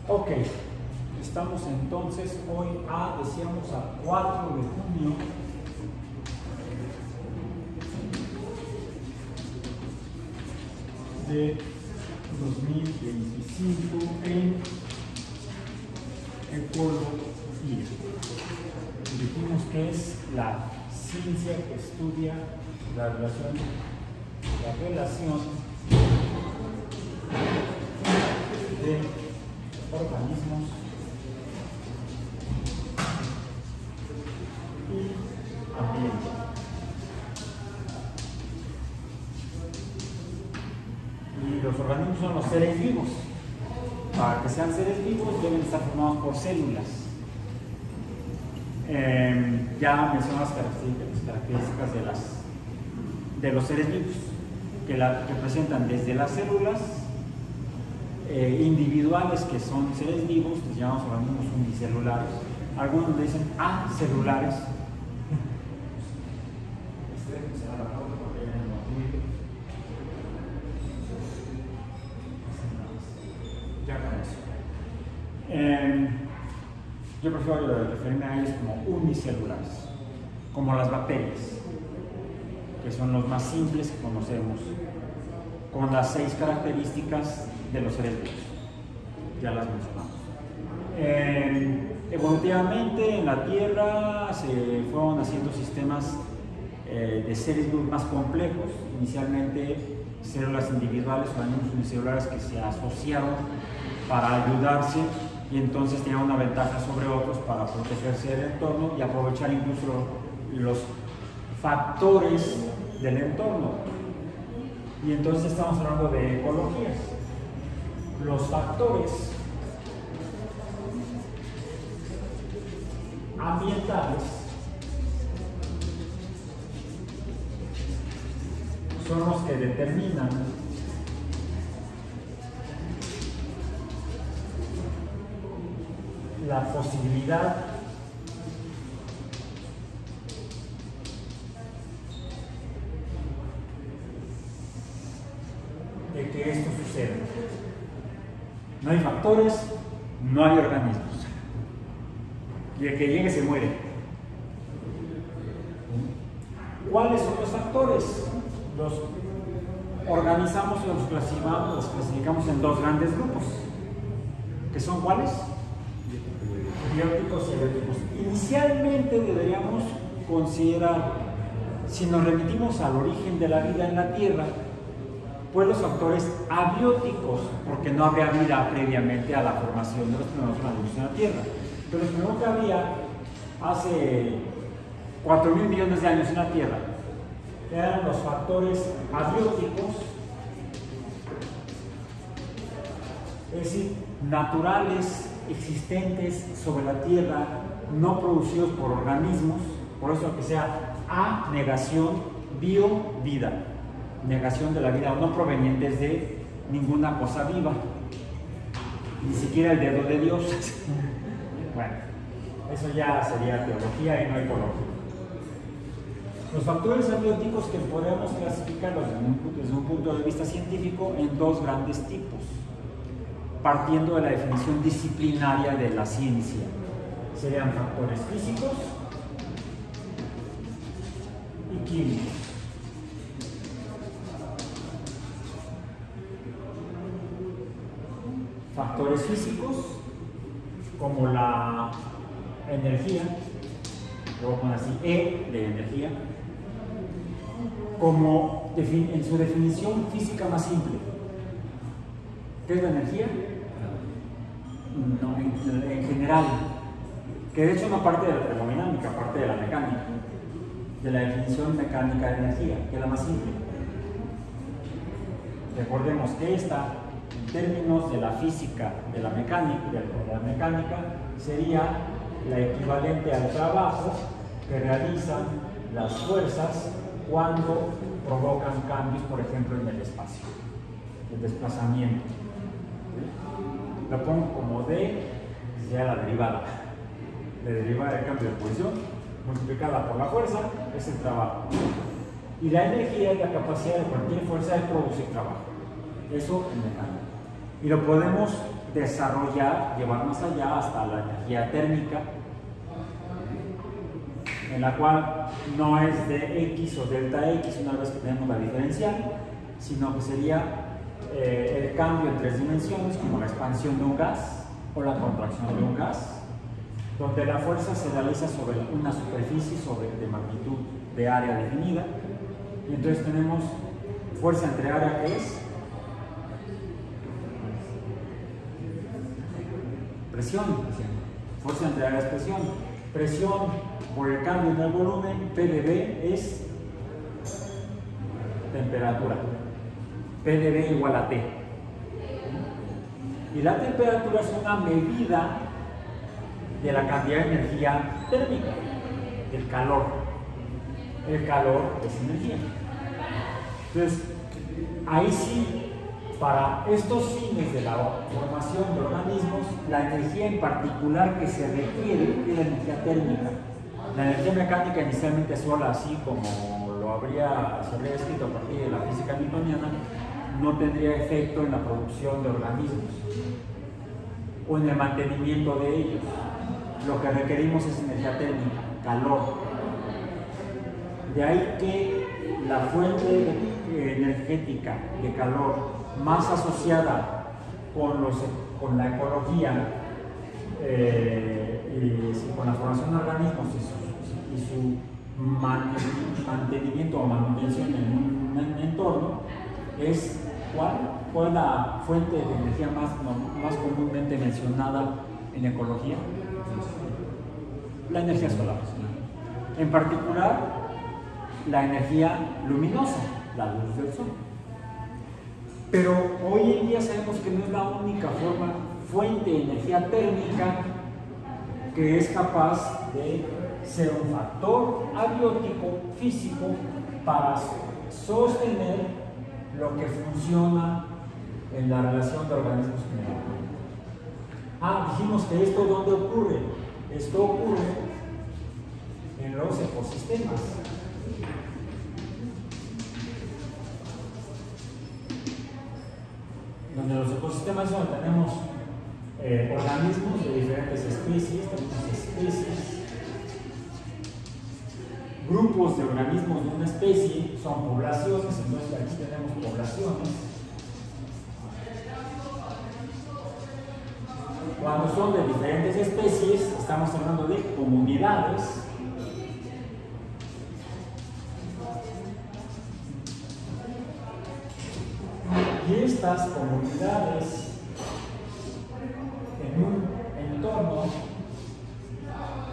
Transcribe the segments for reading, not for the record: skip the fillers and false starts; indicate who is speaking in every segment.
Speaker 1: Ok, estamos entonces hoy decíamos a 4 de junio de 2025 en ecología. Dijimos que es la ciencia que estudia la relación de organismos y ambiente. Y los organismos son los seres vivos. Para que sean seres vivos deben estar formados por células. Ya mencioné las características de los seres vivos, que presentan desde las células individuales, que son seres vivos, que se llaman organismos unicelulares. Algunos le dicen acelulares. Ya con eso. Yo prefiero referirme a ellos como unicelulares, como las bacterias, que son los más simples que conocemos, con las 6 características de los seres vivos. Ya las mencionamos. Evolutivamente en la Tierra se fueron haciendo sistemas de seres vivos más complejos. Inicialmente células individuales, organismos unicelulares que se asociaron para ayudarse y entonces tenían una ventaja sobre otros para protegerse del entorno y aprovechar incluso los factores del entorno. Y entonces estamos hablando de ecologías. Los factores ambientales son los que determinan la posibilidad de que esto suceda. No hay factores, no hay organismos. Y el que llegue se muere. ¿Cuáles son los factores? Los organizamos y los clasificamos en 2 grandes grupos. ¿Que son cuáles? Bióticos y abióticos. Inicialmente deberíamos considerar, si nos remitimos al origen de la vida en la Tierra, pues los factores abióticos, porque no había vida previamente a la formación de los primeros organismos en la Tierra. Pero lo primero que había hace 4.000 millones de años en la Tierra eran los factores abióticos, es decir, naturales, existentes sobre la Tierra, no producidos por organismos, por eso que sea A, negación, bio, vida, negación de la vida, no provenientes de ninguna cosa viva, ni siquiera el dedo de Dios. Bueno, eso ya sería teología y no ecología. Los factores abióticos que podemos clasificarlos desde un punto de vista científico en 2 grandes tipos, partiendo de la definición disciplinaria de la ciencia. Serían factores físicos y químicos. Factores físicos como la energía, lo voy a poner así, E de energía, como en su definición física más simple. ¿Qué es la energía? No, en general, que de hecho no parte de la termodinámica, parte de la mecánica, de la definición mecánica de energía, que es la más simple. Recordemos que esta, en términos de la física, de la mecánica, sería la equivalente al trabajo que realizan las fuerzas cuando provocan cambios, por ejemplo, en el espacio, el desplazamiento. Lo pongo como D, sea la derivada. La derivada del cambio de posición multiplicada por la fuerza es el trabajo. Y la energía es la capacidad de cualquier fuerza de producir trabajo. Eso en mecánica. Y lo podemos desarrollar, llevar más allá hasta la energía térmica, en la cual no es de X o delta X una vez que tenemos la diferencial, sino que sería el cambio en tres dimensiones, como la expansión de un gas o la contracción de un gas, donde la fuerza se realiza sobre una superficie de magnitud de área definida, y entonces tenemos fuerza entre área, que es presión, fuerza entre área es presión por el cambio en el volumen, PdV es temperatura, PdV igual a T, y la temperatura es una medida de la cantidad de energía térmica, el calor es energía. Entonces, ahí sí, para estos fines de la formación de organismos, la energía en particular que se requiere es la energía térmica. La energía mecánica inicialmente sola, así como se habría escrito a partir de la física newtoniana, no tendría efecto en la producción de organismos o en el mantenimiento de ellos. Lo que requerimos es energía térmica, calor. De ahí que la fuente energética de calor más asociada con la ecología y con la formación de organismos y su mantenimiento o manutención en un entorno es ¿cuál es la fuente de energía más comúnmente mencionada en ecología? La energía solar. En particular, la energía luminosa, la luz del sol. Pero hoy en día sabemos que no es la única fuente de energía térmica que es capaz de ser un factor abiótico físico para sostener lo que funciona en la relación de organismos generales. Dijimos que esto ¿dónde ocurre? Esto ocurre en los ecosistemas. Donde los ecosistemas es donde tenemos organismos de diferentes especies, grupos de organismos de una especie, son poblaciones, entonces aquí tenemos poblaciones. Cuando son de diferentes especies, estamos hablando de comunidades. Y estas comunidades en un entorno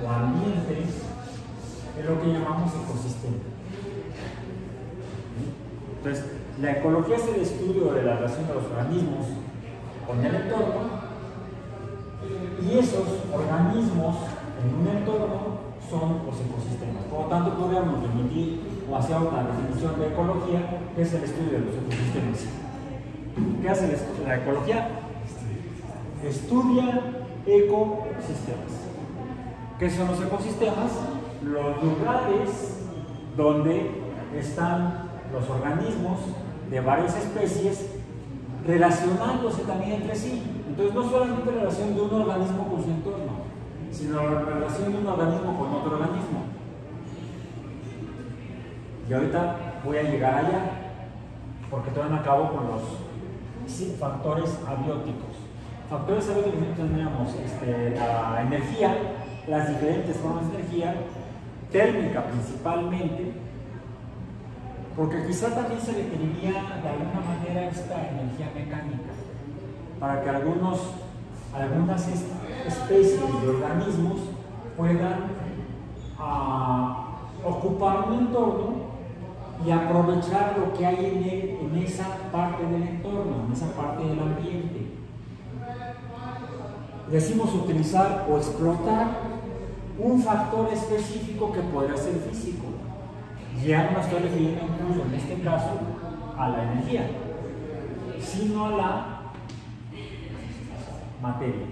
Speaker 1: o ambiente es lo que llamamos ecosistema. Entonces, la ecología es el estudio de la relación de los organismos con el entorno, y esos organismos en un entorno son los ecosistemas. Por lo tanto, podríamos remitir o hacer una definición de ecología, que es el estudio de los ecosistemas. ¿Qué hace la ecología? Estudia ecosistemas. ¿Qué son los ecosistemas? Los lugares donde están los organismos de varias especies relacionándose también entre sí. Entonces, no solamente la relación de un organismo con su entorno, sino la relación de un organismo con otro organismo. Y ahorita voy a llegar allá, porque todavía no acabo con los factores abióticos. Factores abióticos tendríamos la energía, las diferentes formas de energía, térmica principalmente, porque quizá también se requeriría de alguna manera esta energía mecánica para que algunas especies de organismos puedan ocupar un entorno y aprovechar lo que hay en esa parte del entorno, en esa parte del ambiente. Decimos utilizar o explotar un factor específico que podría ser físico. Ya no me estoy refiriendo incluso en este caso a la energía, sino a la materia.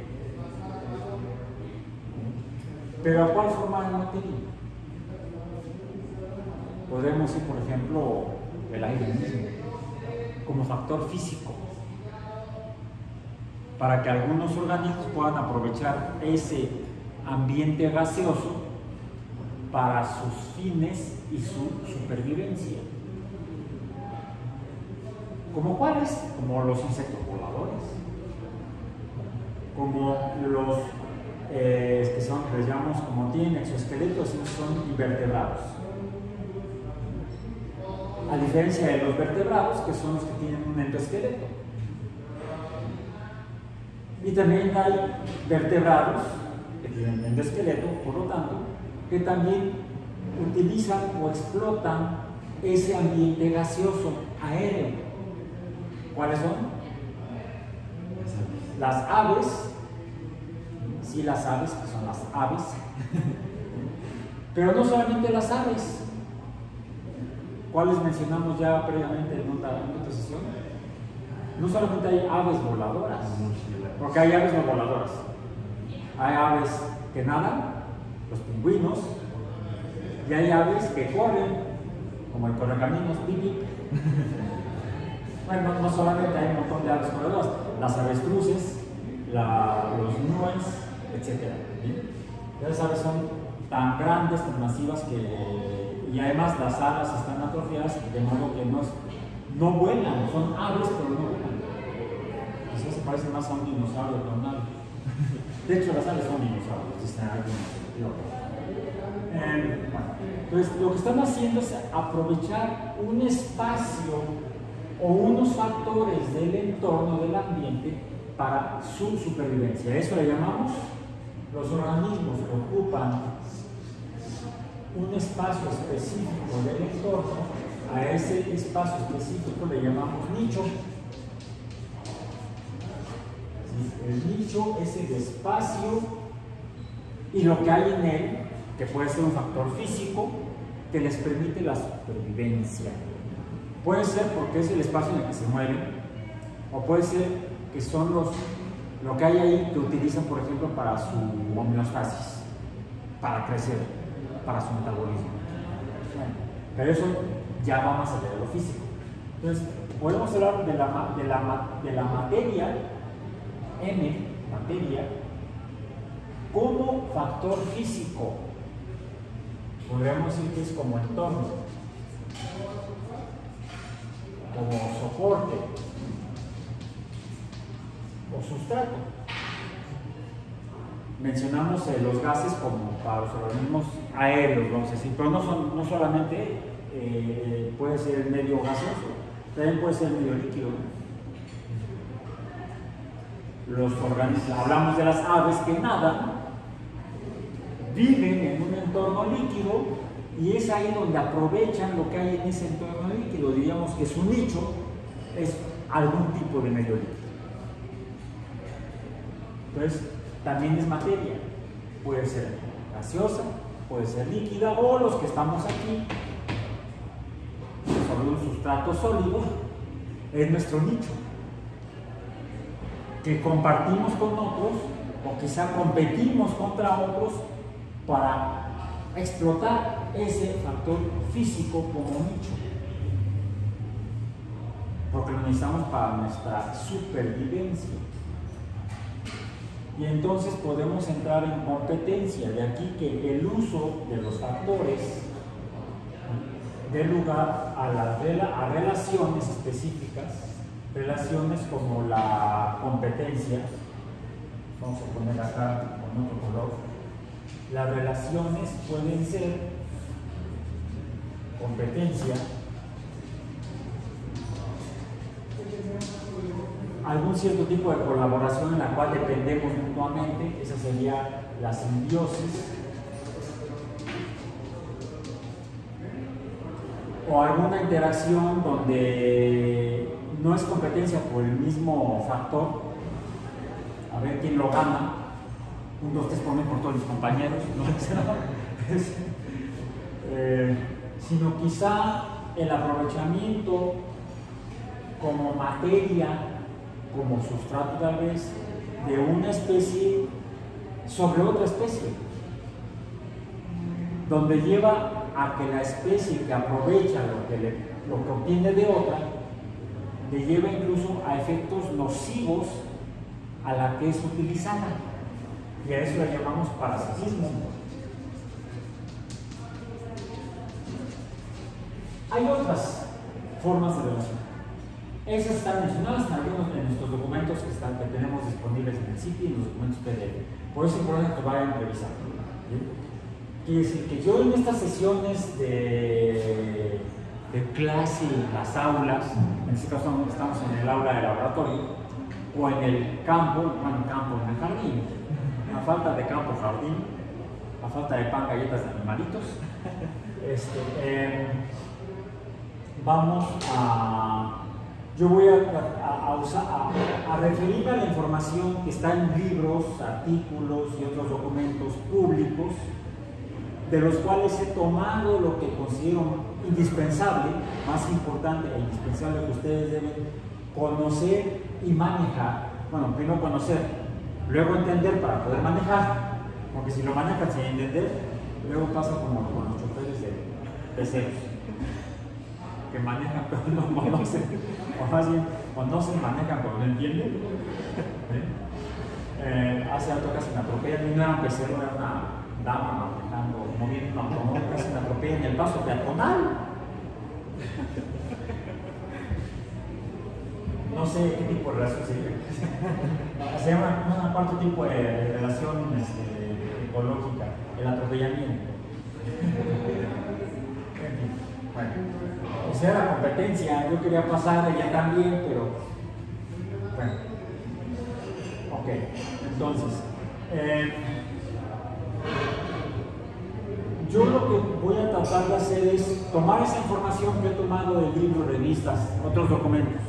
Speaker 1: ¿Pero a cuál forma de materia? Podemos ir, por ejemplo, el aire mismo, como factor físico. para que algunos organismos puedan aprovechar ese ambiente gaseoso para sus fines y su supervivencia. ¿Como cuáles? Como los insectos voladores, como los que son, les llamamos, como tienen exoesqueletos, y son invertebrados. A diferencia de los vertebrados, que son los que tienen un endoesqueleto. Y también hay vertebrados que tienen endoesqueleto, por lo tanto, que también utilizan o explotan ese ambiente gaseoso aéreo. ¿Cuáles son? Las aves. Sí, las aves, que son las aves. Pero no solamente las aves. ¿Cuáles mencionamos ya previamente en otra sesión? No solamente hay aves voladoras, porque hay aves no voladoras. Hay aves que nadan, los pingüinos, y hay aves que corren, como el correcaminos, pip, pip. Bueno, no solamente hay un montón de aves voladoras, las avestruces, los nubes, etc. Las aves son tan grandes, tan masivas y además las alas están atrofiadas, de modo que no vuelan, son aves pero no vuelan. Quizás se parecen más a un dinosaurio que a un ave. De hecho, las aves son dinosaurios, están aquí en el entonces, lo que están haciendo es aprovechar un espacio o unos factores del entorno, del ambiente, para su supervivencia. Eso le llamamos, los organismos que ocupan un espacio específico del entorno, a ese espacio específico le llamamos nicho. ¿Sí? El nicho es el espacio y lo que hay en él, que puede ser un factor físico que les permite la supervivencia. Puede ser porque es el espacio en el que se mueven, o puede ser que son lo que hay ahí que utilizan, por ejemplo, para su homeostasis, para crecer, para su metabolismo. Bueno, pero eso ya va más allá de lo físico. Entonces, podemos hablar de la materia, materia, como factor físico. Podríamos decir que es como entorno, como soporte o sustrato. Mencionamos los gases como para los organismos aéreos, vamos a decir, pero no solamente puede ser el medio gaseoso, también puede ser el medio líquido. Los organismos, hablamos de las aves que nadan, viven en un entorno líquido y es ahí donde aprovechan lo que hay en ese entorno líquido. Diríamos que su nicho es algún tipo de medio líquido. Entonces, también es materia. Puede ser gaseosa, puede ser líquida, o los que estamos aquí, sobre un sustrato sólido, es nuestro nicho, que compartimos con otros, o quizá competimos contra otros para explotar ese factor físico como nicho, porque lo necesitamos para nuestra supervivencia. Y entonces podemos entrar en competencia, de aquí que el uso de los factores dé lugar a relaciones específicas, relaciones como la competencia. Vamos a poner acá con otro color. Las relaciones pueden ser competencia, algún cierto tipo de colaboración en la cual dependemos mutuamente, esa sería la simbiosis, o alguna interacción donde no es competencia por el mismo factor, a ver quién lo gana, 1, 2, 3 por todos mis compañeros, ¿no? Sino quizá el aprovechamiento como materia, como sustrato tal vez, de una especie sobre otra especie, donde lleva a que la especie que aprovecha lo que obtiene de otra, le lleva incluso a efectos nocivos a la que es utilizada. Y a eso le llamamos parasitismo. Hay otras formas de relación. Esas están mencionadas en algunos de nuestros documentos que tenemos disponibles en el sitio y en los documentos PDF. Por eso es importante que vayan revisando. Quiere decir que yo en estas sesiones de clase en las aulas, en este caso estamos en el aula de laboratorio, o en el campo, en el jardín, a falta de campo, jardín, a falta de pan, galletas de animalitos, yo voy a referirme a la información que está en libros, artículos y otros documentos públicos, de los cuales he tomado lo que considero indispensable, más importante e indispensable que ustedes deben conocer y manejar. Bueno, primero conocer, luego entender para poder manejar, porque si lo manejan sin entender, luego pasa como con los choferes de peceros, que manejan pero no conocen, o más bien conocen, manejan pero no entienden. Hace rato casi me atropellan, y no era un pecero, era una dama manejando, moviendo un automóvil, casi me atropellan en el paso peatonal. No sé qué tipo de relación se llama cuarto tipo de relación ecológica, el atropellamiento. Bueno, esa era la competencia, yo quería pasar ella también, pero bueno. Ok, entonces, yo lo que voy a tratar de hacer es tomar esa información que he tomado de libros, revistas, otros documentos,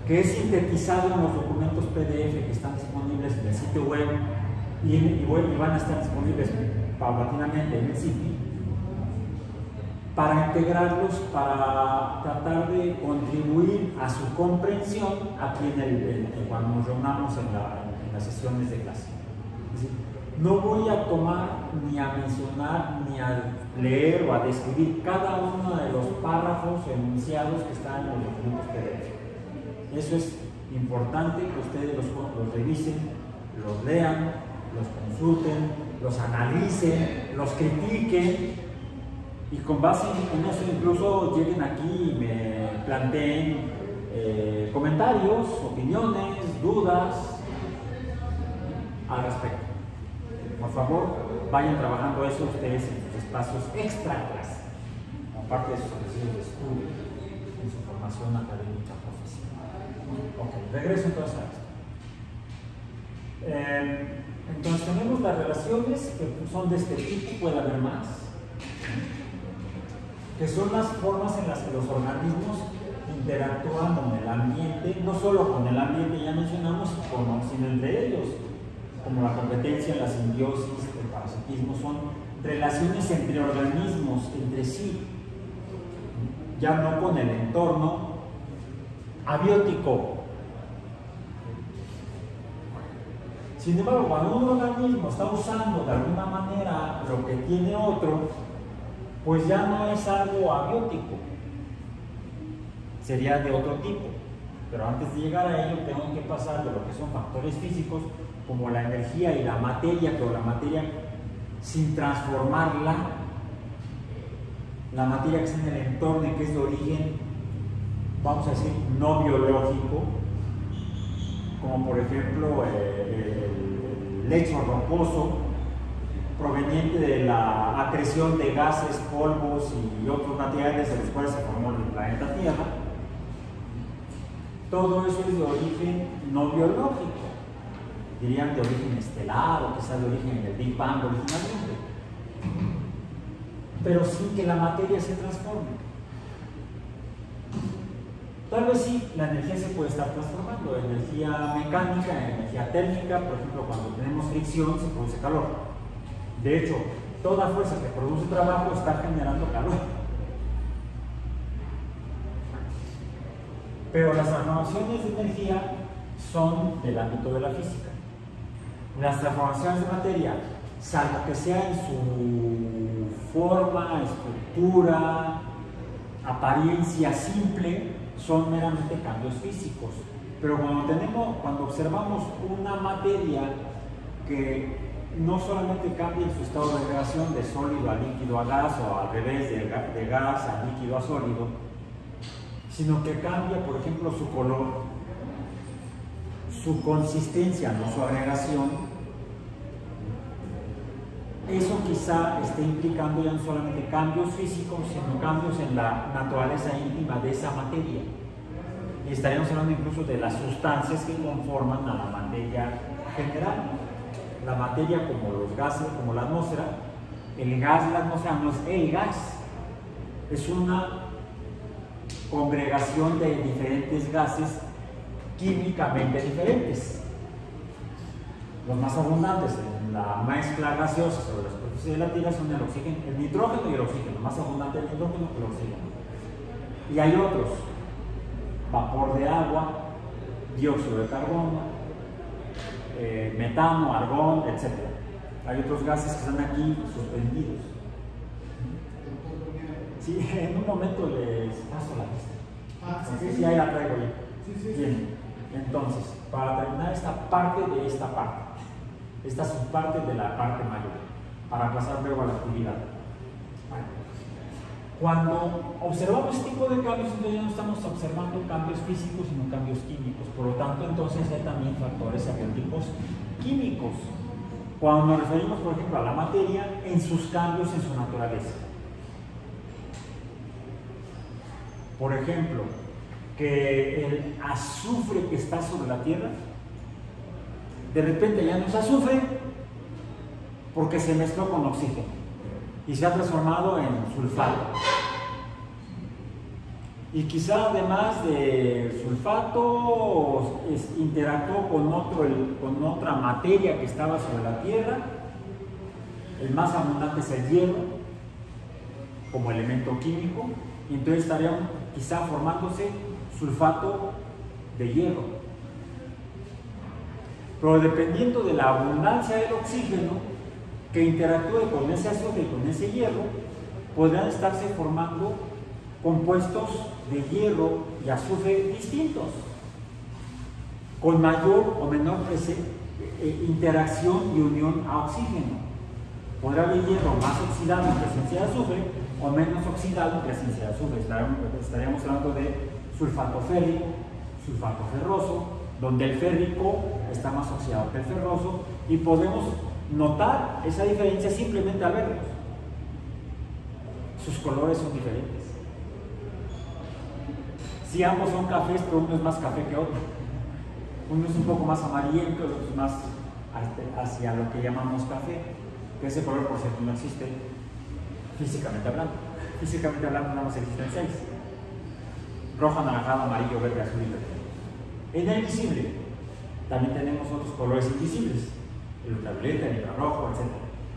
Speaker 1: que he sintetizado en los documentos PDF que están disponibles en el sitio web y van a estar disponibles paulatinamente en el sitio, para integrarlos, para tratar de contribuir a su comprensión aquí cuando nos reunamos en las sesiones de clase. Es decir, no voy a tomar ni a mencionar ni a leer o a describir cada uno de los párrafos enunciados que están en los documentos PDF. Eso es importante que ustedes los revisen, los lean, los consulten, los analicen, los critiquen y con base en eso incluso lleguen aquí y me planteen comentarios, opiniones, dudas al respecto. Por favor, vayan trabajando eso ustedes en sus espacios extra clase, como parte de sus ejercicios de estudio, en su formación académica profesional. Ok, regreso entonces a esto. Entonces tenemos las relaciones que son de este tipo, puede haber más, que son las formas en las que los organismos interactúan con el ambiente, no solo con el ambiente, ya mencionamos, sino entre ellos, como la competencia, la simbiosis, el parasitismo, son relaciones entre organismos, entre sí, ya no con el entorno abiótico. Sin embargo, cuando un organismo está usando de alguna manera lo que tiene otro, pues ya no es algo abiótico, sería de otro tipo. Pero antes de llegar a ello tengo que pasar de lo que son factores físicos como la energía y la materia, pero la materia sin transformarla, la materia que está en el entorno y que es de origen, vamos a decir, no biológico, como por ejemplo el lecho rocoso proveniente de la acreción de gases, polvos y otros materiales de los cuales se formó el planeta Tierra. Todo eso es de origen no biológico, dirían de origen estelar o quizás de origen en el Big Bang originalmente, pero sin que la materia se transforme. Tal vez sí, la energía se puede estar transformando, energía mecánica, energía térmica, por ejemplo, cuando tenemos fricción se produce calor. De hecho, toda fuerza que produce trabajo está generando calor. Pero las transformaciones de energía son del ámbito de la física. Las transformaciones de materia, salvo que sea en su forma, estructura, apariencia simple, son meramente cambios físicos. Pero cuando observamos una materia que no solamente cambia en su estado de agregación de sólido a líquido a gas o al revés de gas a líquido a sólido, sino que cambia, por ejemplo, su color, su consistencia, no su agregación, eso quizá esté implicando ya no solamente cambios físicos, sino cambios en la naturaleza íntima de esa materia. Y estaríamos hablando incluso de las sustancias que conforman a la materia general. La materia como los gases, como la atmósfera, el gas, la atmósfera no es el gas, es una congregación de diferentes gases químicamente diferentes. Los más abundantes en la mezcla gaseosa sobre la superficie de la Tierra son el oxígeno, el nitrógeno y el oxígeno, más abundante el nitrógeno que el oxígeno. Y hay otros, vapor de agua, dióxido de carbono, metano, argón, etc. Hay otros gases que están aquí suspendidos. Sí, en un momento les paso la lista. Sí, ahí la traigo ya. Bien, entonces, para terminar esta parte de esta parte, esta subparte de la parte mayor, para pasar luego a la actividad. Cuando observamos este tipo de cambios, entonces ya no estamos observando cambios físicos, sino cambios químicos. Por lo tanto, entonces hay también factores abióticos químicos. Cuando nos referimos, por ejemplo, a la materia en sus cambios en su naturaleza. Por ejemplo, que el azufre que está sobre la Tierra, de repente ya no es azufre porque se mezcló con oxígeno y se ha transformado en sulfato. Y quizá además de sulfato interactuó con otra materia que estaba sobre la Tierra. El más abundante es el hierro como elemento químico, y entonces estaría quizá formándose sulfato de hierro. Pero dependiendo de la abundancia del oxígeno que interactúe con ese azufre y con ese hierro, podrán estarse formando compuestos de hierro y azufre distintos, con mayor o menor interacción y unión a oxígeno. Podrá haber hierro más oxidado en presencia de azufre o menos oxidado en presencia de azufre. Estaríamos hablando de sulfato férrico, sulfato ferroso, donde el férrico está más oxidado que el ferroso, y podemos notar esa diferencia simplemente al verlos. Sus colores son diferentes. Si ambos son cafés, pero uno es más café que otro. Uno es un poco más amarillento, el otro es más hacia lo que llamamos café, que ese color, por cierto, no existe físicamente hablando. Físicamente hablando, nada más existen 6: rojo, anaranjado, amarillo, verde, azul y verde. En el visible también tenemos otros colores invisibles: el ultravioleta, el infrarrojo, etc.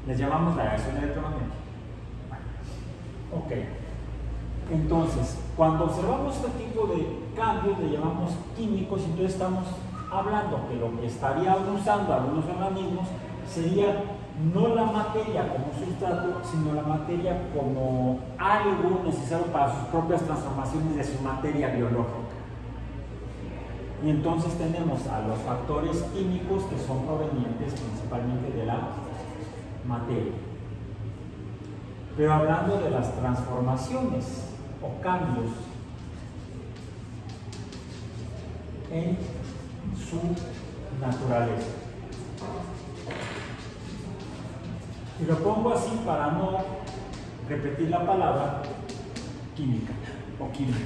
Speaker 1: Les llamamos la radiación electromagnética. Ok. Entonces, cuando observamos este tipo de cambios, le llamamos químicos, y entonces estamos hablando que lo que estarían usando algunos organismos sería no la materia como sustrato, sino la materia como algo necesario para sus propias transformaciones de su materia biológica. Y entonces tenemos a los factores químicos que son provenientes principalmente de la materia. Pero hablando de las transformaciones o cambios en su naturaleza. Y lo pongo así para no repetir la palabra química o química.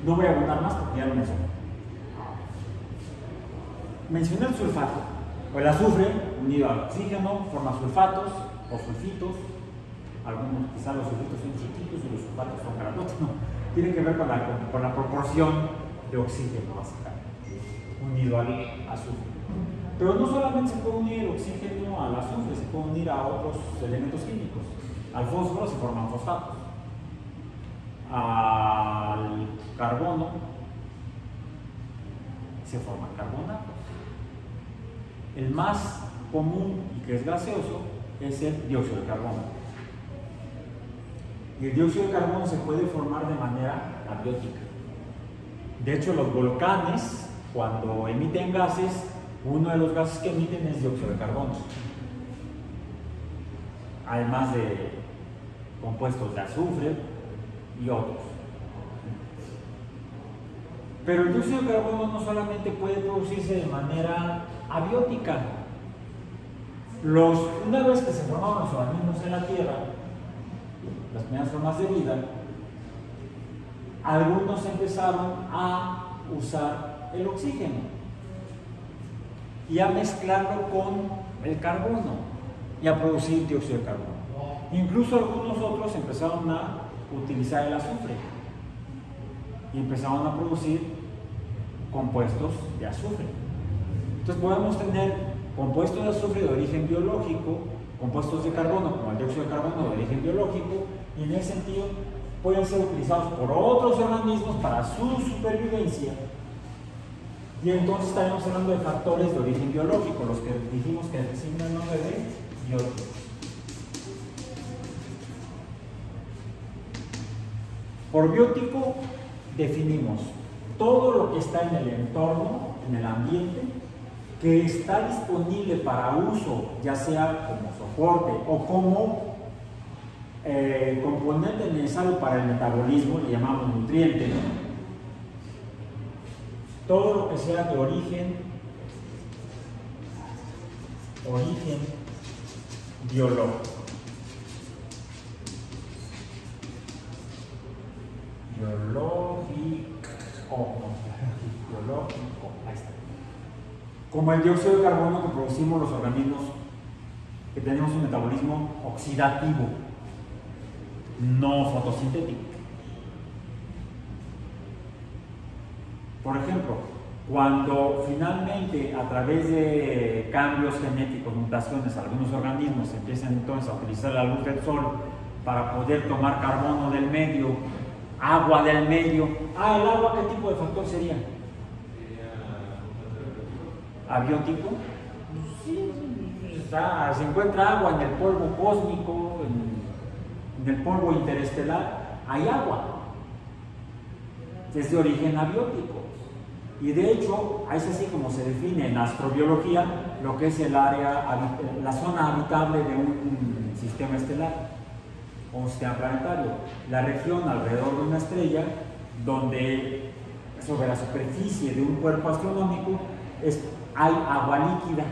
Speaker 1: No voy a abundar más porque ya lo mencioné. Mencioné el sulfato o el azufre unido al oxígeno, forma sulfatos o sulfitos. Algunos, quizás los sulfitos son chiquitos y los sulfatos son grandotes. No, tiene que ver con la proporción de oxígeno, básicamente, unido al azufre. Pero no solamente se puede unir el oxígeno al azufre, se puede unir a otros elementos químicos. Al fósforo se forman fosfatos, al carbono se forman carbonatos. El más común y que es gaseoso es el dióxido de carbono. Y el dióxido de carbono se puede formar de manera abiótica. De hecho, los volcanes, cuando emiten gases, uno de los gases que emiten es dióxido de carbono. Además de compuestos de azufre y otros. Pero el dióxido de carbono no solamente puede producirse de manera abiótica. Una vez que se formaron los organismos en la Tierra, las primeras formas de vida, algunos empezaron a usar el oxígeno y a mezclarlo con el carbono y a producir dióxido de carbono. Incluso algunos otros empezaron a utilizar el azufre y empezaron a producir compuestos de azufre. Entonces podemos tener compuestos de azufre de origen biológico, compuestos de carbono como el dióxido de carbono de origen biológico, y en ese sentido pueden ser utilizados por otros organismos para su supervivencia, y entonces estaremos hablando de factores de origen biológico, los que dijimos que designan el nombre de bióticos. Por biótico definimos todo lo que está en el entorno, en el ambiente, que está disponible para uso, ya sea como soporte o como componente necesario para el metabolismo, le llamamos nutriente, ¿no? Todo lo que sea de origen biológico. Biológico, ahí está. Como el dióxido de carbono que producimos los organismos que tenemos un metabolismo oxidativo, no fotosintético. Por ejemplo, cuando finalmente a través de cambios genéticos, mutaciones, algunos organismos empiezan entonces a utilizar la luz del sol para poder tomar carbono del medio, agua del medio. ¿El agua qué tipo de factor sería? ¿Abiótico? Sí, se encuentra agua en el polvo cósmico, en el polvo interestelar, hay agua. Es de origen abiótico. Y de hecho, es así como se define en astrobiología lo que es el área, la zona habitable de un sistema estelar o un sistema planetario. La región alrededor de una estrella donde sobre la superficie de un cuerpo astronómico hay agua líquida.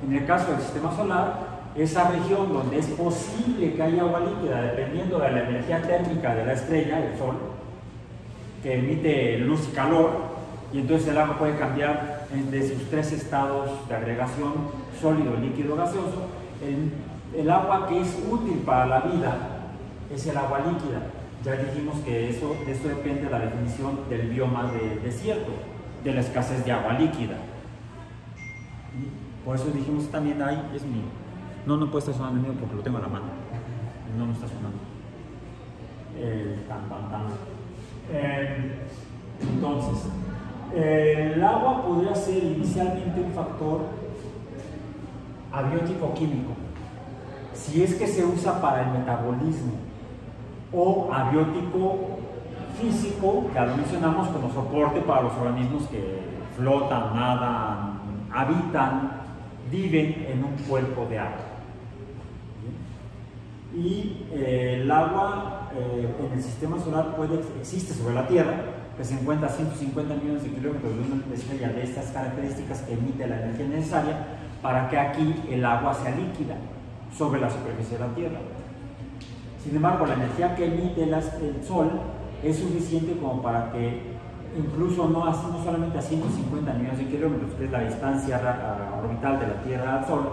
Speaker 1: En el caso del sistema solar, esa región donde es posible que haya agua líquida, dependiendo de la energía térmica de la estrella, el Sol, que emite luz y calor, y entonces el agua puede cambiar de sus tres estados de agregación, sólido, líquido, gaseoso. El agua que es útil para la vida es el agua líquida. Ya dijimos que esto depende de la definición del bioma de desierto, de la escasez de agua líquida. Por eso dijimos también ahí, es mío. No puede estar sonando el mío porque lo tengo a la mano. No está sonando. Entonces, el agua podría ser inicialmente un factor abiótico químico, si es que se usa para el metabolismo, o abiótico físico, que ya lo mencionamos como soporte para los organismos que flotan, nadan, habitan, viven en un cuerpo de agua. Y el agua en el sistema solar existe sobre la Tierra, que se encuentra a 150 millones de kilómetros de una estrella de estas características que emite la energía necesaria para que aquí el agua sea líquida sobre la superficie de la Tierra. Sin embargo, la energía que emite el Sol es suficiente como para que incluso no solamente a 150 millones de kilómetros, que es la distancia orbital de la Tierra al Sol,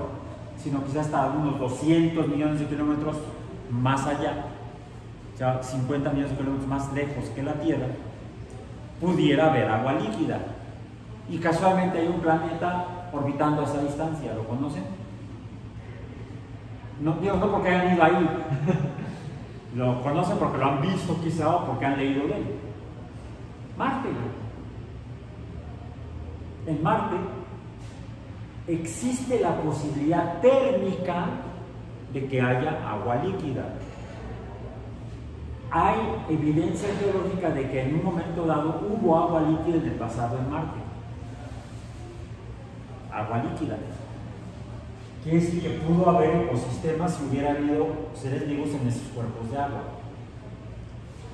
Speaker 1: sino quizás hasta unos 200 millones de kilómetros más allá, o sea, 50 millones de kilómetros más lejos que la Tierra, pudiera haber agua líquida. Y casualmente hay un planeta orbitando a esa distancia, ¿lo conocen? No porque hayan ido ahí, lo conocen porque lo han visto quizá o porque han leído de él. Marte. En Marte existe la posibilidad térmica de que haya agua líquida. hay evidencia geológica de que en un momento dado hubo agua líquida en el pasado en Marte. Agua líquida. Quiere decir que pudo haber ecosistemas si hubiera habido seres vivos en esos cuerpos de agua.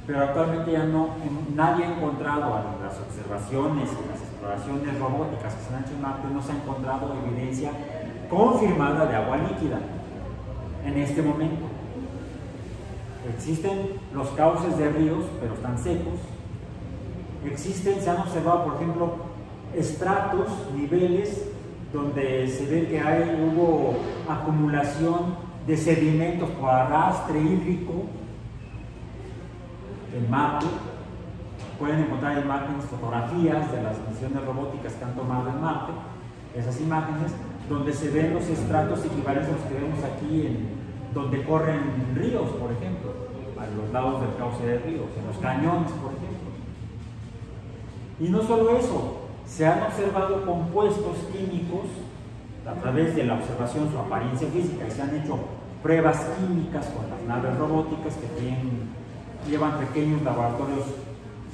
Speaker 1: Pero actualmente ya no, nadie ha encontrado, en las observaciones, en las exploraciones robóticas que se han hecho en Marte, no se ha encontrado evidencia confirmada de agua líquida en este momento. Existen los cauces de ríos, pero están secos. Se han observado, por ejemplo, estratos, niveles, donde se ve que hubo acumulación de sedimentos por arrastre hídrico en Marte. Pueden encontrar imágenes, fotografías de las misiones robóticas que han tomado en Marte, esas imágenes, donde se ven los estratos equivalentes a los que vemos aquí, donde corren ríos, por ejemplo, a los lados del cauce de ríos, en los cañones, por ejemplo. Y no solo eso, se han observado compuestos químicos a través de la observación de su apariencia física, y se han hecho pruebas químicas con las naves robóticas que llevan pequeños laboratorios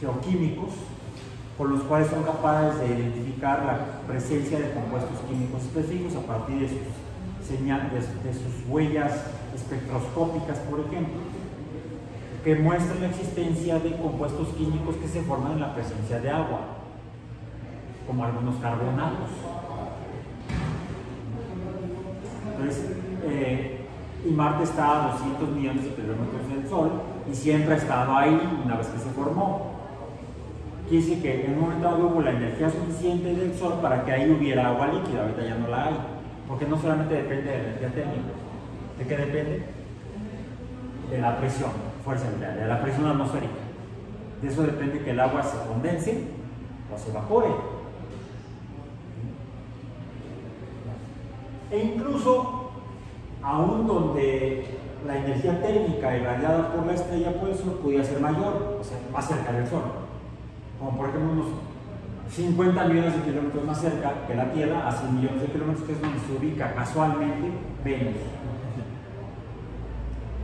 Speaker 1: geoquímicos, con los cuales son capaces de identificar la presencia de compuestos químicos específicos a partir de sus huellas espectroscópicas, por ejemplo, que muestran la existencia de compuestos químicos que se forman en la presencia de agua, como algunos carbonatos. Entonces, y Marte está a 200 millones de kilómetros del Sol y siempre ha estado ahí una vez que se formó. Quiere decir que en un momento dado hubo la energía suficiente del Sol para que ahí hubiera agua líquida. Ahorita ya no la hay, porque no solamente depende de la energía térmica. ¿De qué depende? De la presión, fuerza nuclear, de la presión atmosférica. De eso depende que el agua se condense o se evapore. E incluso, aún donde la energía térmica irradiada por la estrella por el Sol podría ser mayor, o sea, más cerca del Sol, como por ejemplo unos 50 millones de kilómetros más cerca que la Tierra, a 100 millones de kilómetros, que es donde se ubica casualmente Venus.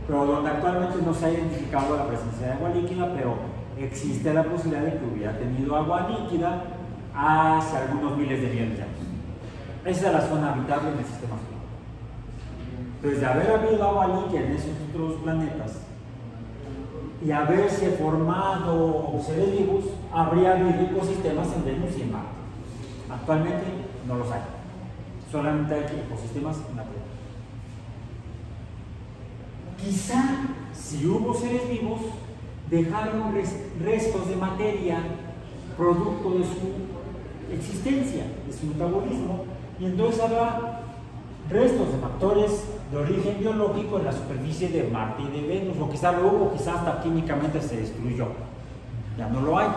Speaker 1: Pero donde actualmente no se ha identificado la presencia de agua líquida, pero existe la posibilidad de que hubiera tenido agua líquida hace algunos miles de millones de años. Esa es la zona habitable en el sistema solar. Entonces, de haber habido agua líquida en esos otros planetas y haberse formado seres vivos, habría habido ecosistemas en Venus y en Marte. Actualmente no los hay. Solamente hay ecosistemas en la Tierra. Quizá, si hubo seres vivos, dejaron restos de materia producto de su existencia, de su metabolismo, y entonces habrá restos de factores de origen biológico en la superficie de Marte y de Venus, o quizá lo hubo, quizá hasta químicamente se destruyó, ya no lo hay,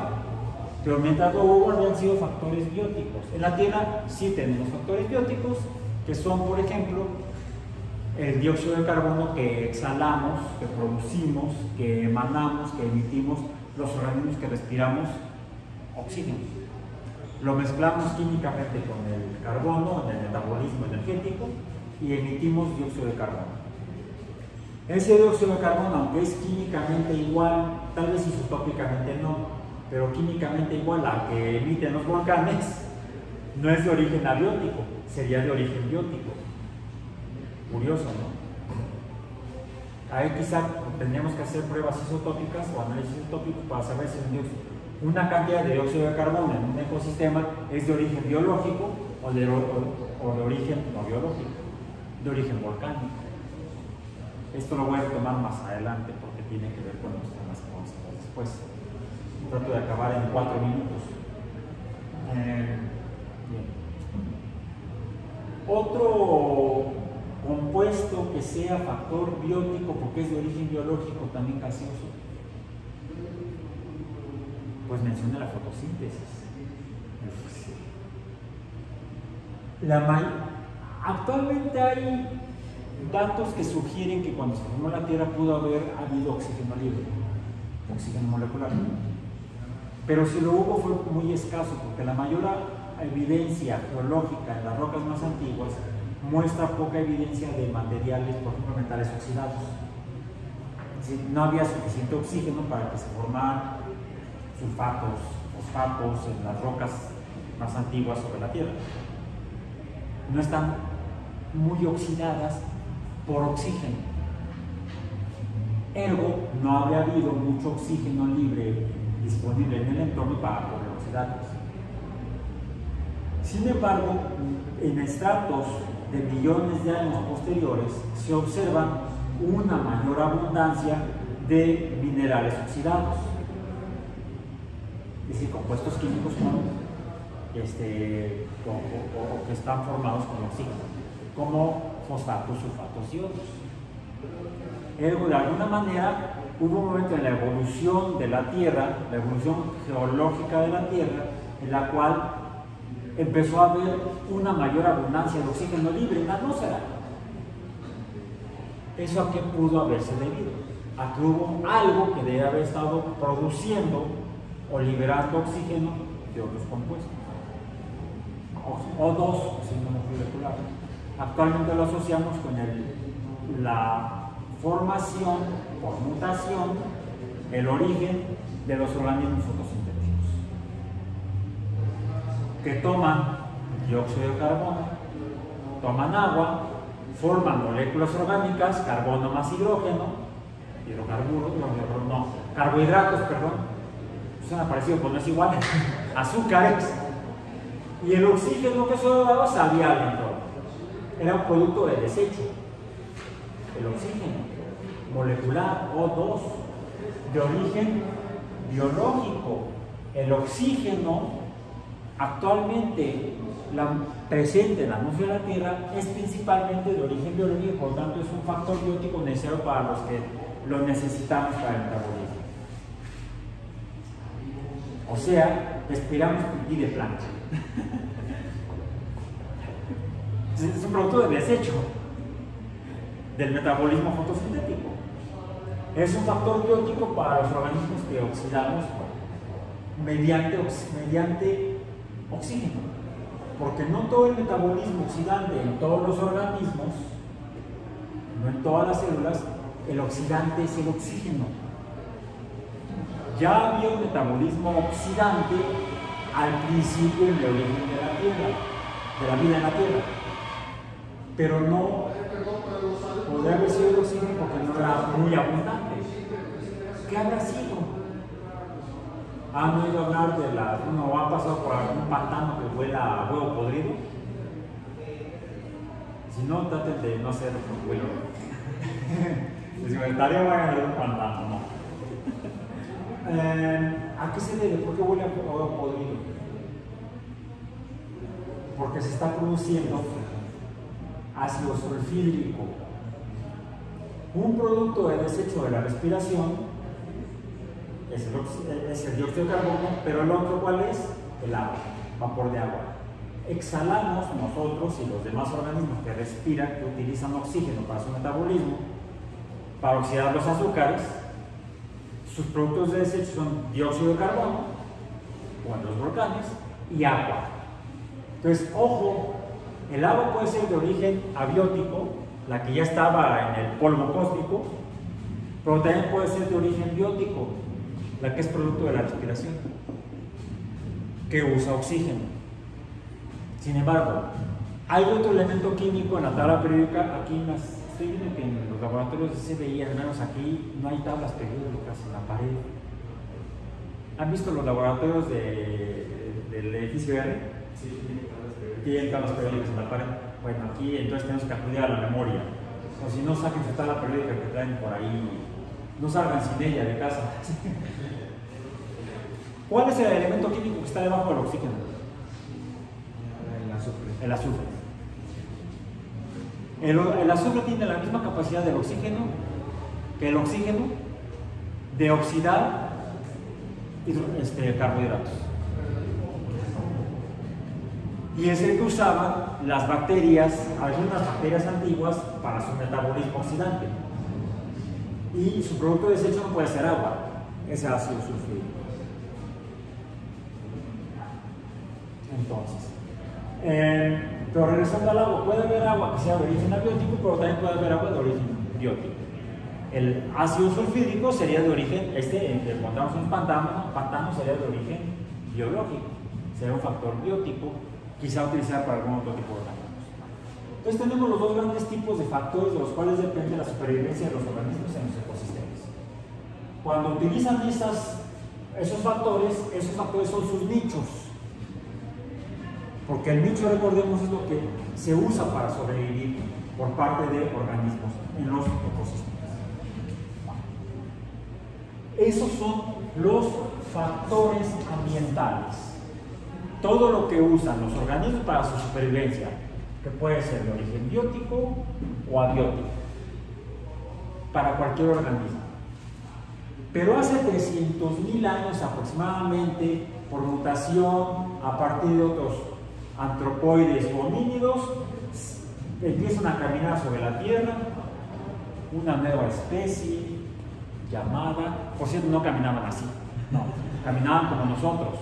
Speaker 1: pero mientras lo hubo habían sido factores bióticos. En la Tierra sí tenemos factores bióticos, que son, por ejemplo, el dióxido de carbono que exhalamos, que producimos, que emanamos, que emitimos los organismos que respiramos, oxígeno. Lo mezclamos químicamente con el carbono en el metabolismo energético y emitimos dióxido de carbono. Ese dióxido de carbono, aunque es químicamente igual, tal vez isotópicamente no, pero químicamente igual a que emiten los volcanes, no es de origen abiótico, sería de origen biótico. Curioso, ¿no? Ahí quizá tendríamos que hacer pruebas isotópicas o análisis isotópicos para saber si una cantidad de dióxido de carbono en un ecosistema es de origen biológico o de origen no biológico, de origen volcánico. Esto lo voy a retomar más adelante porque tiene que ver con los temas que vamos a ver después. Trato de acabar en 4 minutos. Bien. Otro compuesto que sea factor biótico porque es de origen biológico, también gaseoso, pues menciona la fotosíntesis. Actualmente hay datos que sugieren que cuando se formó la Tierra pudo haber habido oxígeno libre, oxígeno molecular, pero si lo hubo fue muy escaso porque la mayor evidencia geológica en las rocas más antiguas muestra poca evidencia de materiales, por ejemplo, metales oxidados. Es decir, no había suficiente oxígeno para que se formaran sulfatos, fosfatos en las rocas más antiguas sobre la Tierra. No están muy oxidadas por oxígeno. Ergo, no habría habido mucho oxígeno libre disponible en el entorno para poder oxidarlos. Sin embargo, en estratos de millones de años posteriores se observa una mayor abundancia de minerales oxidados, es decir, compuestos químicos o que están formados con oxígeno, como fosfatos, sulfatos y otros. Ergo, de alguna manera, hubo un momento en la evolución de la Tierra, la evolución geológica de la Tierra, en la cual empezó a haber una mayor abundancia de oxígeno libre en la atmósfera. ¿Eso a qué pudo haberse debido? A que hubo algo que debe haber estado produciendo o liberando oxígeno de otros compuestos. O2, oxígeno molecular. Actualmente lo asociamos con la formación por mutación, el origen de los organismos fotosintéticos, que toman dióxido de carbono, toman agua, forman moléculas orgánicas, carbono más hidrógeno, carbohidratos, perdón, suena parecido, pero no es igual, azúcares, y el oxígeno que eso daba salía adentro. Era un producto de desecho, el oxígeno molecular O2, de origen biológico. El oxígeno actualmente presente en la atmósfera de la Tierra es principalmente de origen biológico, por lo tanto es un factor biótico necesario para los que lo necesitamos para el metabolismo. O sea, respiramos pipí de plancha. Es un producto de desecho del metabolismo fotosintético. Es un factor biótico para los organismos que oxidamos mediante oxígeno. Porque no todo el metabolismo oxidante en todos los organismos, no en todas las células, el oxidante es el oxígeno. Ya había un metabolismo oxidante al principio en el origen de la Tierra, de la vida en la Tierra, pero no podría haber sido el oxígeno porque no era muy abundante. ¿Qué habrá sido? ¿Han oído hablar de uno ha pasado por algún pantano que huela a huevo podrido? Si no, traten de no hacer huevo. Les comentaría vayan a un pantano, no. ¿A qué se debe? ¿Por qué huele a huevo podrido? Porque se está produciendo ácido sulfídrico, un producto de desecho de la respiración. Es el dióxido de carbono, pero el otro, ¿cuál es? El agua, vapor de agua. Exhalamos nosotros y los demás organismos que respiran, que utilizan oxígeno para su metabolismo, para oxidar los azúcares. Sus productos de desecho son dióxido de carbono, o en los volcanes, y agua. Entonces, ojo, el agua puede ser de origen abiótico, la que ya estaba en el polvo cósmico, pero también puede ser de origen biótico, la que es producto de la respiración, que usa oxígeno. Sin embargo, hay otro elemento químico en la tabla periódica. Aquí estoy viendo que en los laboratorios de CBI, al menos aquí, no hay tablas periódicas en la pared. ¿Han visto los laboratorios del edificio R? Sí, tienen tablas periódicas en la pared. Bueno, aquí entonces tenemos que acudir a la memoria. O si no, saquen su tabla periódica que traen por ahí. No salgan sin ella de casa. ¿Cuál es el elemento químico que está debajo del oxígeno? El azufre. El azufre tiene la misma capacidad del oxígeno que el oxígeno de oxidar carbohidratos. Y es el que usaban las bacterias, algunas bacterias antiguas, para su metabolismo oxidante. Y su producto de desecho no puede ser agua, es ácido sulfúrico. Entonces, pero regresando al agua, puede haber agua que sea de origen abiótico, pero también puede haber agua de origen biótico. El ácido sulfídrico sería de origen, que encontramos en un pantano sería de origen biológico, sería un factor biótico, quizá utilizar para algún otro tipo de organismos. Entonces tenemos los dos grandes tipos de factores de los cuales depende la supervivencia de los organismos en los ecosistemas. Cuando utilizan esos factores son sus nichos. Porque el nicho, recordemos, es lo que se usa para sobrevivir por parte de organismos en los ecosistemas. Esos son los factores ambientales. Todo lo que usan los organismos para su supervivencia, que puede ser de origen biótico o abiótico, para cualquier organismo. Pero hace 300.000 años aproximadamente, por mutación a partir de otros antropoides o homínidos, empiezan a caminar sobre la Tierra una nueva especie llamada, por cierto, no caminaban así, no, caminaban como nosotros,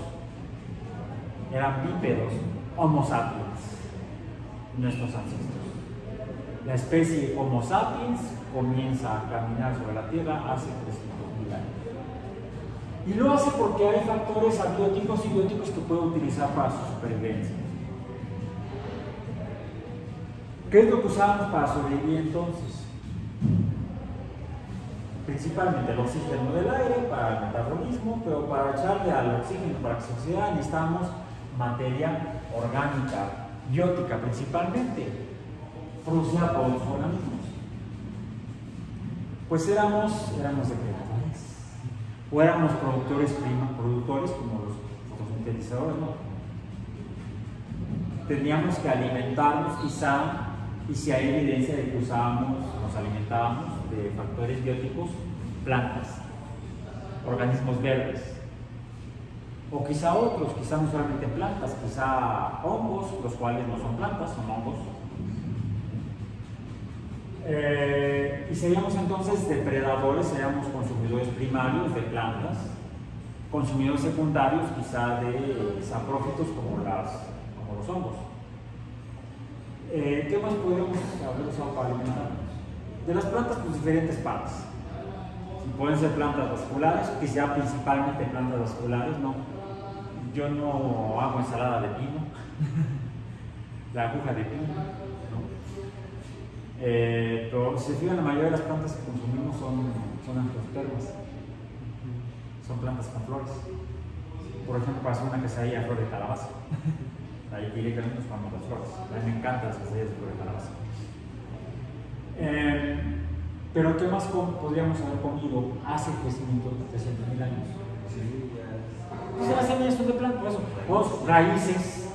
Speaker 1: eran bípedos, Homo sapiens, nuestros ancestros. La especie Homo sapiens comienza a caminar sobre la Tierra hace 300.000 años. Y lo hace porque hay factores abióticos y bióticos que puede utilizar para su supervivencia. ¿Qué es lo que usamos para sobrevivir entonces? Principalmente el oxígeno del aire para el metabolismo, pero para echarle al oxígeno para que se oxide necesitamos materia orgánica, biótica principalmente, producida por los organismos. Pues éramos depredadores, o éramos productores como los fotosintetizadores, ¿no? Teníamos que alimentarnos quizá, y si hay evidencia de que nos alimentábamos de factores bióticos, plantas, organismos verdes, o quizá otros, quizá no solamente plantas, quizá hongos, los cuales no son plantas, son hongos. Y seríamos entonces depredadores, seríamos consumidores primarios de plantas, consumidores secundarios quizá de saprófitos como los hongos. ¿Qué más podríamos haber usado para alimentarnos? De las plantas, pues diferentes partes. Pueden ser plantas vasculares, quizá principalmente plantas vasculares, no. Yo no hago ensalada de pino, la aguja de pino, ¿no? Pero si se fijan, la mayoría de las plantas que consumimos son angiospermas, son plantas con flores. Por ejemplo, para hacer una quesadilla de flor de calabaza, ahí directamente nos comemos las flores. A mí me encantan las quesadillas de flor de calabaza. Pero ¿qué más podríamos haber comido hace 300.000 años? Pues las semillas son de plantas, raíces,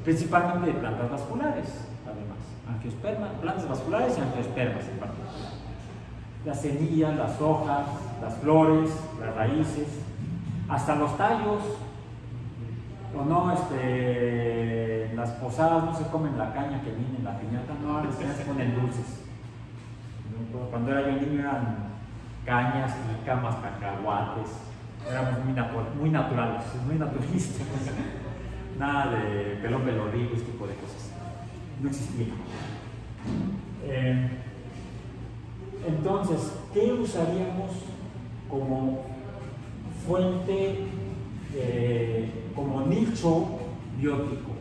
Speaker 1: principalmente de plantas vasculares, además, angiospermas, plantas vasculares y angiospermas en particular. Las semillas, las hojas, las flores, las raíces, hasta los tallos, o no, las posadas no se comen la caña que viene en la piñata, no, las cañas se ponen dulces. Cuando era yo niño eran cañas, camas, cacahuates, éramos muy naturales, muy naturalistas. Nada de pelón rico, este tipo de cosas. No existía. Entonces, ¿qué usaríamos como fuente, como nicho biótico?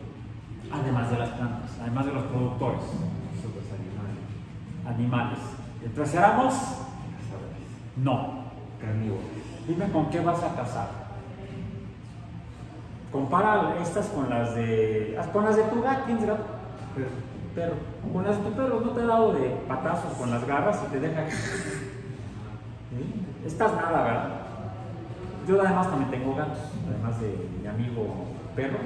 Speaker 1: Además de las plantas, además de los productores, animales. Entonces, ¿éramos? No.
Speaker 2: Carnívoros.
Speaker 1: Dime con qué vas a cazar. Compara estas con las de tu gato. ¿Tienes gato? Perro. Con las de tu perro, ¿no te ha dado de patazos con las garras y te deja? ¿Sí? Estás nada, ¿verdad? Yo además también tengo gatos, además de mi amigo perro,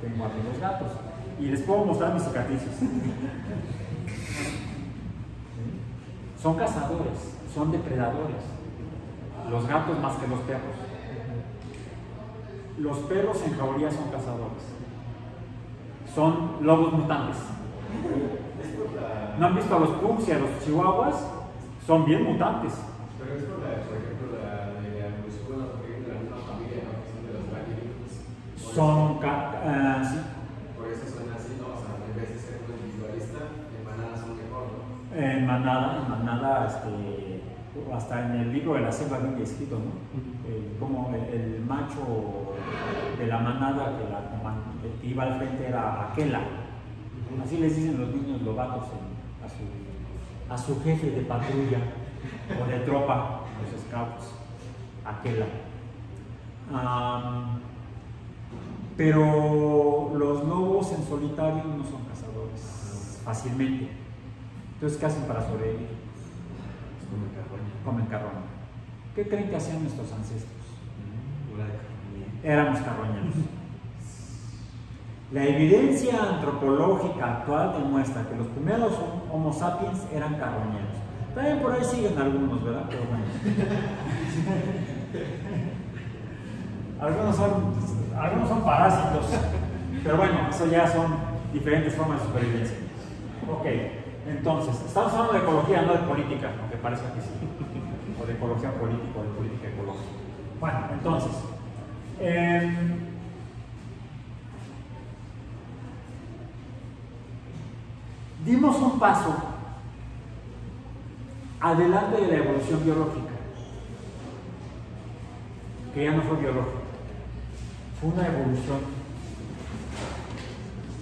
Speaker 1: tengo amigos gatos. Y les puedo mostrar mis cicatrices. Son cazadores, son depredadores. Los gatos más que los perros. Los perros en jauría son cazadores. Son lobos mutantes. ¿No han visto a los pugs y a los chihuahuas? Son bien mutantes.
Speaker 2: Pero es por ejemplo, la evolución de la misma familia, ¿no? Que son de los gallinos.
Speaker 1: Sí.
Speaker 2: Por eso son así, ¿no? O sea, en vez de ser uno individualista, en manada son mejor, ¿no?
Speaker 1: En manada, hasta en el libro de la selva viene escrito, ¿no? Como el macho de la manada que iba al frente era Aquela. Así les dicen los niños lobatos a su jefe de patrulla o de tropa, los scouts, Aquela. Pero los lobos en solitario no son cazadores fácilmente. Entonces, ¿qué hacen para sobrevivir? Comen carroña. ¿Qué creen que hacían nuestros ancestros? Éramos carroñeros. La evidencia antropológica actual demuestra que los primeros Homo sapiens eran carroñeros. También por ahí siguen algunos, ¿verdad? Pero bueno. Algunos son parásitos. Pero bueno, eso ya son diferentes formas de supervivencia. Ok, entonces, estamos hablando de ecología, no de política, aunque parezca que sí. O de ecología política o de política ecológica. Bueno, entonces, dimos un paso adelante de la evolución biológica, que ya no fue biológica, fue una evolución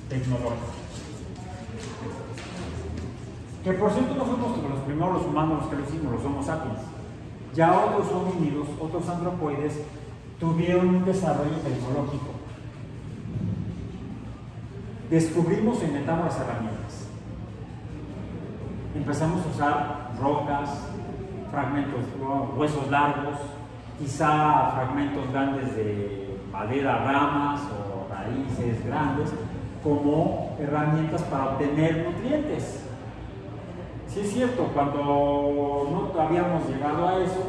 Speaker 1: tecnológica. Que por cierto no fuimos como los primeros humanos los que lo hicimos, los Homo sapiens. Ya otros homínidos, otros antropoides, tuvieron un desarrollo tecnológico. Descubrimos e inventamos las herramientas. Empezamos a usar rocas, fragmentos, huesos largos, quizá fragmentos grandes de madera, ramas o raíces grandes, como herramientas para obtener nutrientes. Sí es cierto, cuando no habíamos llegado a eso,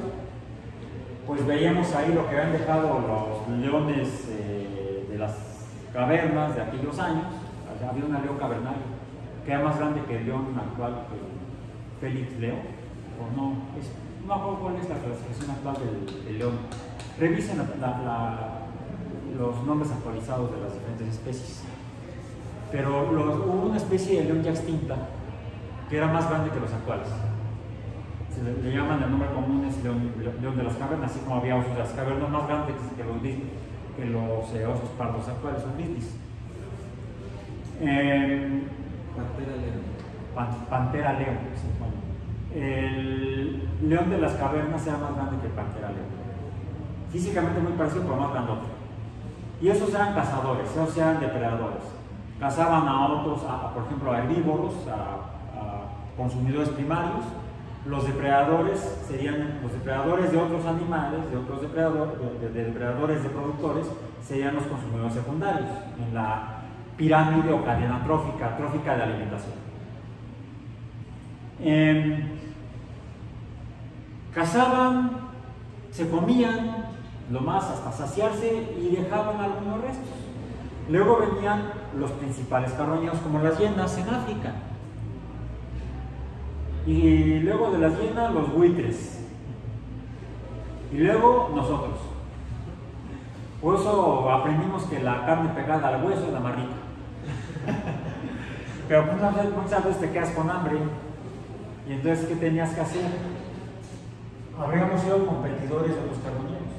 Speaker 1: pues veíamos ahí lo que habían dejado los leones de las cavernas de aquellos años. Había una león cavernaria que era más grande que el león actual, que Félix Leo, o no, no acuerdo cuál es la clasificación actual del león. Revisen los nombres actualizados de las diferentes especies. Pero hubo una especie de león ya extinta que era más grande que los actuales. Se le llaman el nombre común, es león de las cavernas, así como había osos de las cavernas más grandes que los osos pardos actuales, son grizzlies. Pantera león. Sí, bueno. El león de las cavernas era más grande que el pantera león. Físicamente muy parecido, pero más grandote. Y esos eran cazadores, esos eran depredadores. Cazaban a otros, por ejemplo, a herbívoros, a consumidores primarios. Los depredadores serían los depredadores de otros animales, de otros depredadores de productores, serían los consumidores secundarios en la pirámide o cadena trófica de alimentación. Cazaban, se comían lo más hasta saciarse y dejaban algunos restos. Luego venían los principales carroñeros como las hienas en África. Y luego de las hienas, los buitres. Y luego nosotros. Por eso aprendimos que la carne pegada al hueso es la más rica. Pero muchas veces te quedas con hambre. Y entonces, ¿qué tenías que hacer? Habríamos sido competidores de los carroñeros.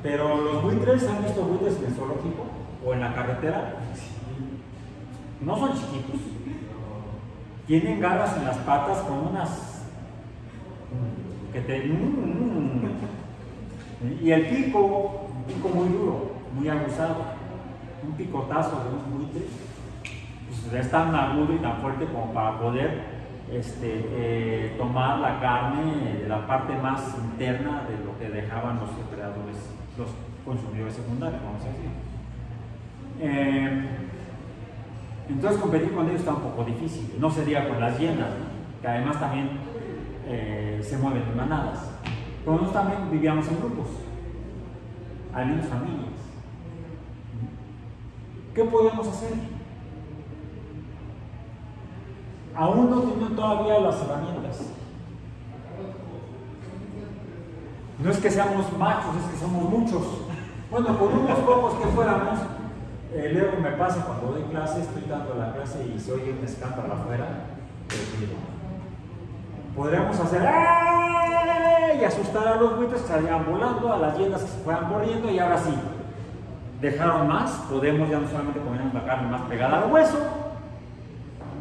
Speaker 1: Pero los buitres, ¿han visto buitres en el zoológico? ¿O en la carretera? No son chiquitos. Tienen garras en las patas con unas que te... Y el pico, un pico muy duro, muy aguzado. Un picotazo de un buitre, pues es tan agudo y tan fuerte como para poder tomar la carne de la parte más interna de lo que dejaban los depredadores, los consumidores secundarios, vamos a decir. Entonces competir con ellos está un poco difícil. No se diga con las hienas, ¿no? Que además también se mueven en manadas. Pero nosotros también vivíamos en grupos, al menos familias. ¿Qué podíamos hacer? Aún no tienen todavía las herramientas. No es que seamos machos, es que somos muchos. Bueno, con unos pocos que fuéramos, luego me pasa cuando doy clase, estoy dando la clase y se oye un escándalo afuera. Podríamos hacer ¡ay! Y asustar a los buitres que salían volando, a las hienas que se fueran corriendo, y ahora sí, dejaron más, podemos ya no solamente comer la carne más pegada al hueso,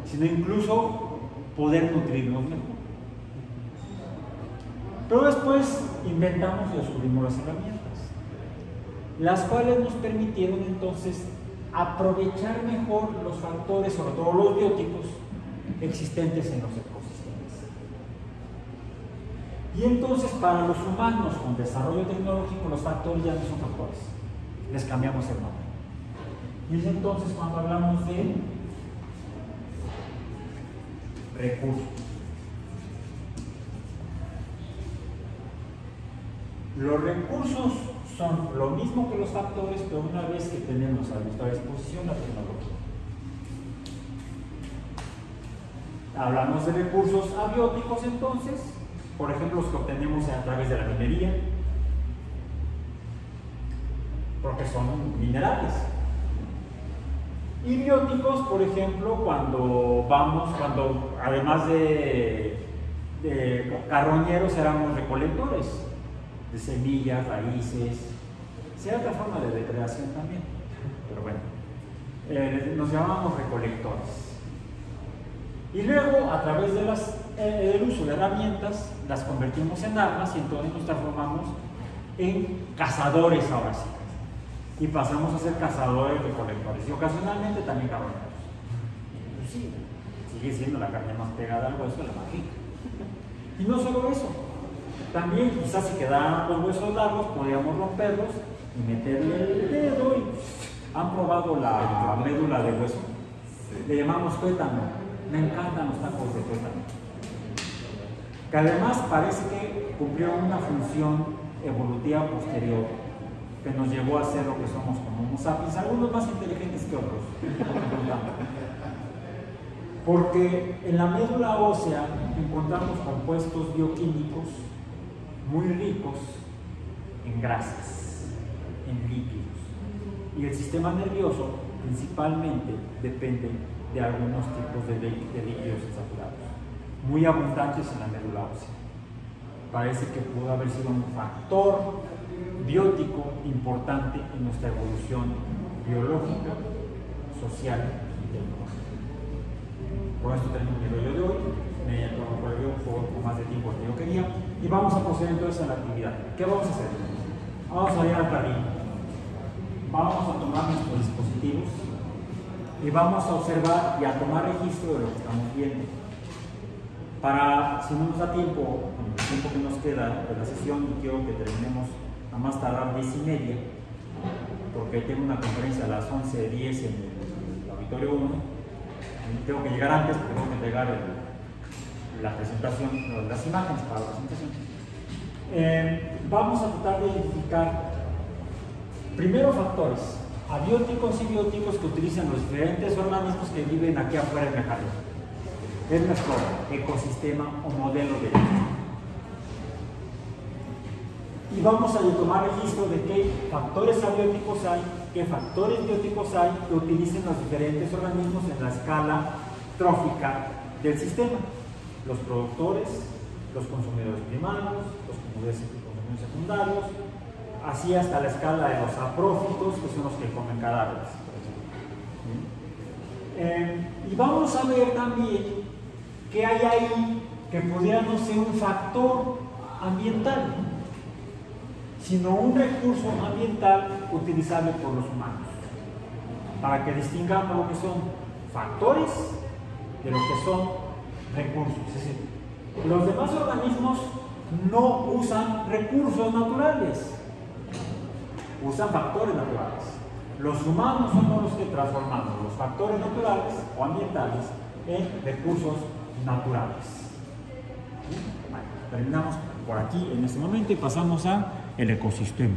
Speaker 1: sino incluso poder nutrirnos mejor. Pero después inventamos y descubrimos las herramientas, las cuales nos permitieron entonces aprovechar mejor los factores, sobre todo los bióticos, existentes en los ecosistemas. Y entonces para los humanos con desarrollo tecnológico los factores ya no son factores, les cambiamos el nombre. Y es entonces cuando hablamos de recursos. Los recursos son lo mismo que los factores, pero una vez que tenemos a nuestra disposición la tecnología. Hablamos de recursos abióticos entonces, por ejemplo los que obtenemos a través de la minería, porque son minerales. Y bióticos, por ejemplo, cuando además de carroñeros éramos recolectores de semillas, raíces, cierta forma de depredación también, pero bueno, nos llamábamos recolectores. Y luego, a través de del uso de herramientas, las convertimos en armas y entonces nos transformamos en cazadores ahora sí. Y pasamos a ser cazadores recolectores y ocasionalmente también carroñeros. Inclusive, sigue siendo la carne más pegada al hueso, la más rica. Y no solo eso, también quizás si quedaran los huesos largos podíamos romperlos y meterle el dedo y han probado la médula de hueso. Le llamamos tuétano. Me encantan los tacos de tuétano. Que además parece que cumplieron una función evolutiva posterior que nos llevó a ser lo que somos como Homo sapiens, algunos más inteligentes que otros. Porque en la médula ósea encontramos compuestos bioquímicos muy ricos en grasas, en lípidos. Y el sistema nervioso principalmente depende de algunos tipos de líquidos insaturados, muy abundantes en la médula ósea. Parece que pudo haber sido un factor biótico importante en nuestra evolución biológica, social y tecnológica. Con esto termino mi rollo de hoy. Me volvió un poco más de tiempo que yo quería y vamos a proceder entonces a la actividad. ¿Qué vamos a hacer? Vamos a ir al carril, vamos a tomar nuestros dispositivos y vamos a observar y a tomar registro de lo que estamos viendo. Para, si no nos da tiempo, el tiempo que nos queda de la sesión, y quiero que terminemos a más tardar 10:30, porque tengo una conferencia a las 11:10 en el auditorio 1, y tengo que llegar antes porque tengo que entregar la presentación, las imágenes para la presentación. Vamos a tratar de identificar primero factores abióticos y bióticos que utilizan los diferentes organismos que viven aquí afuera en el jardín. Es nuestro ecosistema o modelo de ecosistema. Y vamos a tomar registro de qué factores abióticos hay, qué factores bióticos hay que utilicen los diferentes organismos en la escala trófica del sistema. Los productores, los consumidores primarios, los consumidores secundarios, así hasta la escala de los saprófitos, que son los que comen cadáveres. Y vamos a ver también qué hay ahí que pudiera no ser un factor ambiental, sino un recurso ambiental utilizable por los humanos, para que distingamos lo que son factores de lo que son recursos. Es decir, los demás organismos no usan recursos naturales, usan factores naturales. Los humanos somos los que transformamos los factores naturales o ambientales en recursos naturales. Bueno, terminamos por aquí en este momento y pasamos a el ecosistema.